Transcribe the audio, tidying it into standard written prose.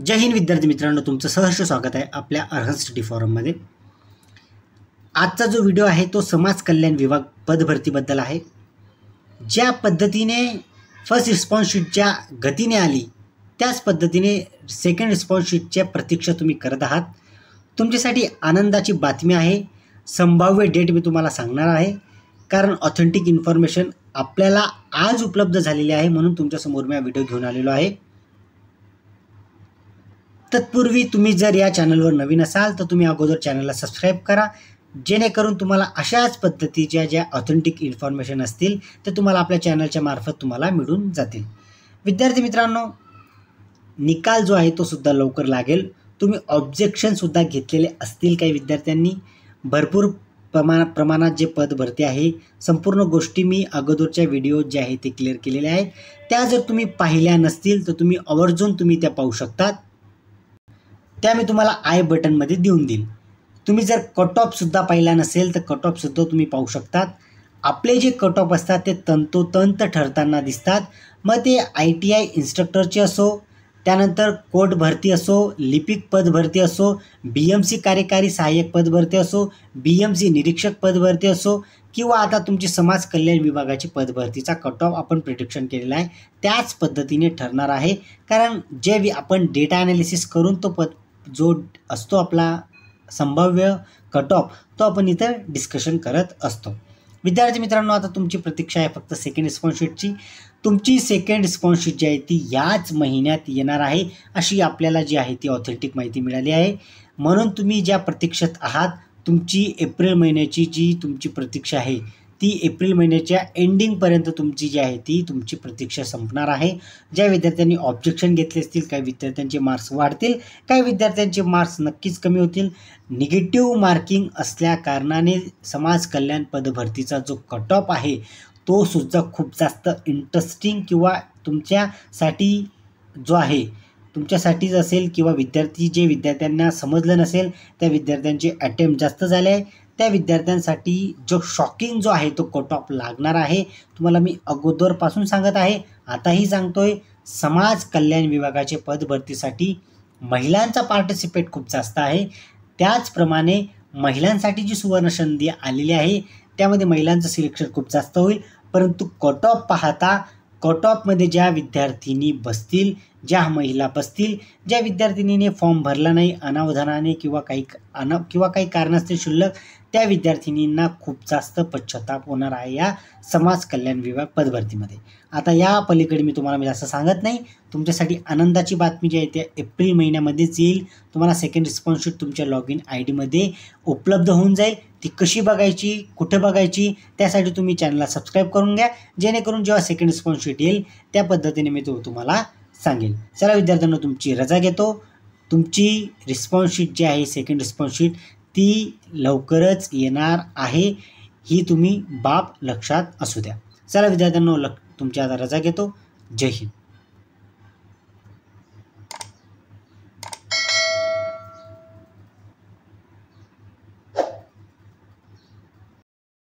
जय हिंद विद्यार्थी मित्रांनो, तुमचं सहर्ष स्वागत आहे आपल्या अर्हत स्टडी फॉरममध्ये। आजचा जो व्हिडिओ आहे तो समाज कल्याण विभाग पदभरतीबद्दल आहे। ज्या पद्धतीने फर्स्ट रिस्पॉन्स शीटच्या गतीने आली त्याच पद्धतीने सेकंड रिस्पॉन्स शीटच्या प्रतीक्षा तुम्ही करत आहात। तुमच्यासाठी आनंदाची बातमी आहे। संभाव्य डेट मी तुम्हाला सांगणार आहे, कारण ऑथेंटिक इन्फॉर्मेशन आपल्याला आज उपलब्ध झालेली आहे, म्हणून तुमच्यासमोर मी हा व्हिडिओ घेऊन आलेलो आहे। तत्पूर्वी तुम्ही जर या चॅनलवर नवीन असाल तर तुम्ही अगोदर चॅनलला सबस्क्राईब करा, जेणेकरून तुम्हाला अशाच पद्धतीच्या ज्या ऑथेंटिक इन्फॉर्मेशन असतील ते तुम्हाला आपल्या चॅनलच्या मार्फत तुम्हाला मिळून जातील। विद्यार्थी मित्रांनो, निकाल जो आहे तो सुद्धा लवकर लागेल। तुम्ही ऑब्जेक्शन सुद्धा घेतलेले असतील काही विद्यार्थ्यांनी। भरपूर प्रमाणात जे पद भरती आहे, संपूर्ण गोष्टी मी अगोदरच्या व्हिडिओ जे आहे ते क्लिअर केलेल्या आहेत। त्या जर तुम्ही पाहिल्या नसतील तर तुम्ही आवर्जून त्या पाहू शकता। त्या मी तुम्हाला आय बटनमध्ये देऊन देईल। तुम्ही जर कट ऑफ सुद्धा पाहिला नसेल तर कट ऑफ सुद्धा तुम्ही पाहू शकतात। आपले जे कट ऑफ असतात ते तंतोतंत ठरताना दिसतात। मग ते ITI इन्स्ट्रक्टरचे असो, त्यानंतर कोर्ट भरती असो, लिपिक पद भरती असो, BMC कार्यकारी सहाय्यक पद भरती असो, BMC निरीक्षक पद भरती असो, किंवा आता तुमची समाज कल्याण विभागाची पद भरतीचा कट ऑफ आपण प्रिडिक्शन केलेला आहे त्याच पद्धतीने ठरणार आहे। कारण जे आपण डेटा ॲनालिसिस करून तो जो असतो आपला संभाव्य कट ऑफ तो आपण इथं डिस्कशन करत असतो। विद्यार्थी मित्रांनो, आता तुमची प्रतीक्षा आहे फक्त सेकंड रिस्पॉन्स शीटची। तुमची सेकंड रिस्पॉन्स शीट जी आहे ती याच महिन्यात येणार आहे, अशी आपल्याला जी आहे ती ऑथेंटिक माहिती मिळाली आहे। म्हणून तुम्ही ज्या प्रतीक्षेत आहात, तुमची एप्रिल महिन्याची जी तुमची प्रतीक्षा आहे ती एप्रिल महिन्याच्या एंडिंगपर्यंत तुमची जी आहे ती तुमची प्रतीक्षा संपणार आहे। ज्या विद्यार्थ्यांनी ऑब्जेक्शन घेतले असतील, काही विद्यार्थ्यांचे मार्क्स वाढतील, काही विद्यार्थ्यांचे मार्क्स नक्कीच कमी होतील। निगेटिव्ह मार्किंग असल्या कारणाने समाज कल्याण पदभरतीचा जो कट ऑफ आहे तो सुद्धा खूप जास्त इंटरेस्टिंग किंवा तुमच्यासाठी जो आहे तुमच्यासाठीच असेल, किंवा जे विद्यार्थ्यांना समजलं नसेल त्या विद्यार्थ्यांचे अटेम्प्ट जास्त झाले आहे, त्या विद्यार्थ्यांसाठी जो शॉकिंग जो आहे तो कट ऑफ लागणार आहे। तुम्हाला मी अगोदरपासून सांगत आहे, आताही सांगतोय, समाज कल्याण विभागाचे पद भरतीसाठी महिलांचा पार्टिसिपेट खूप जास्त आहे। त्याचप्रमाणे महिलांसाठी जी सुवर्ण संधी आलेली आहे त्यामध्ये महिलांचं सिलेक्शन खूप जास्त होईल। परंतु कट ऑफ पाहता कट ऑफमध्ये ज्या विद्यार्थिनी बसतील, ज्या महिला बसतील, ज्या विद्यार्थिनीने फॉर्म भरला नाही अनावधानाने किंवा काही कारणास्तव क्षुल्लक, त्या विद्यार्थिनींना खूप जास्त पश्चाताप होणार आहे या समाज कल्याण विभाग पदभरतीमध्ये। आता या पलीकडे मी तुम्हाला जास्त सांगत नाही। तुमच्यासाठी आनंदाची बातमी जी आहे त्या एप्रिल महिन्यामध्येच येईल। तुम्हाला सेकंड रिस्पॉन्स शीट तुमच्या लॉग इन ID मध्ये उपलब्ध होऊन जाईल। ती कशी बघायची, कुठे बघायची, त्यासाठी तुम्ही चॅनलला सबस्क्राईब करून घ्या, जेणेकरून जेव्हा सेकंड रिस्पॉन्स शीट येईल त्या पद्धतीने मी तुम्हाला सांगेल। चला विद्यार्थ्यांनो, तुमची रजा घेतो। तुमची रिस्पॉन्स शीट जी आहे सेकंड रिस्पॉन्स शीट ती लवकरच येणार आहे, ही तुम्ही बाब लक्षात असू द्या। चला विद्यार्थ्यांनो, तुमची आता रजा घेतो। जय हिंद।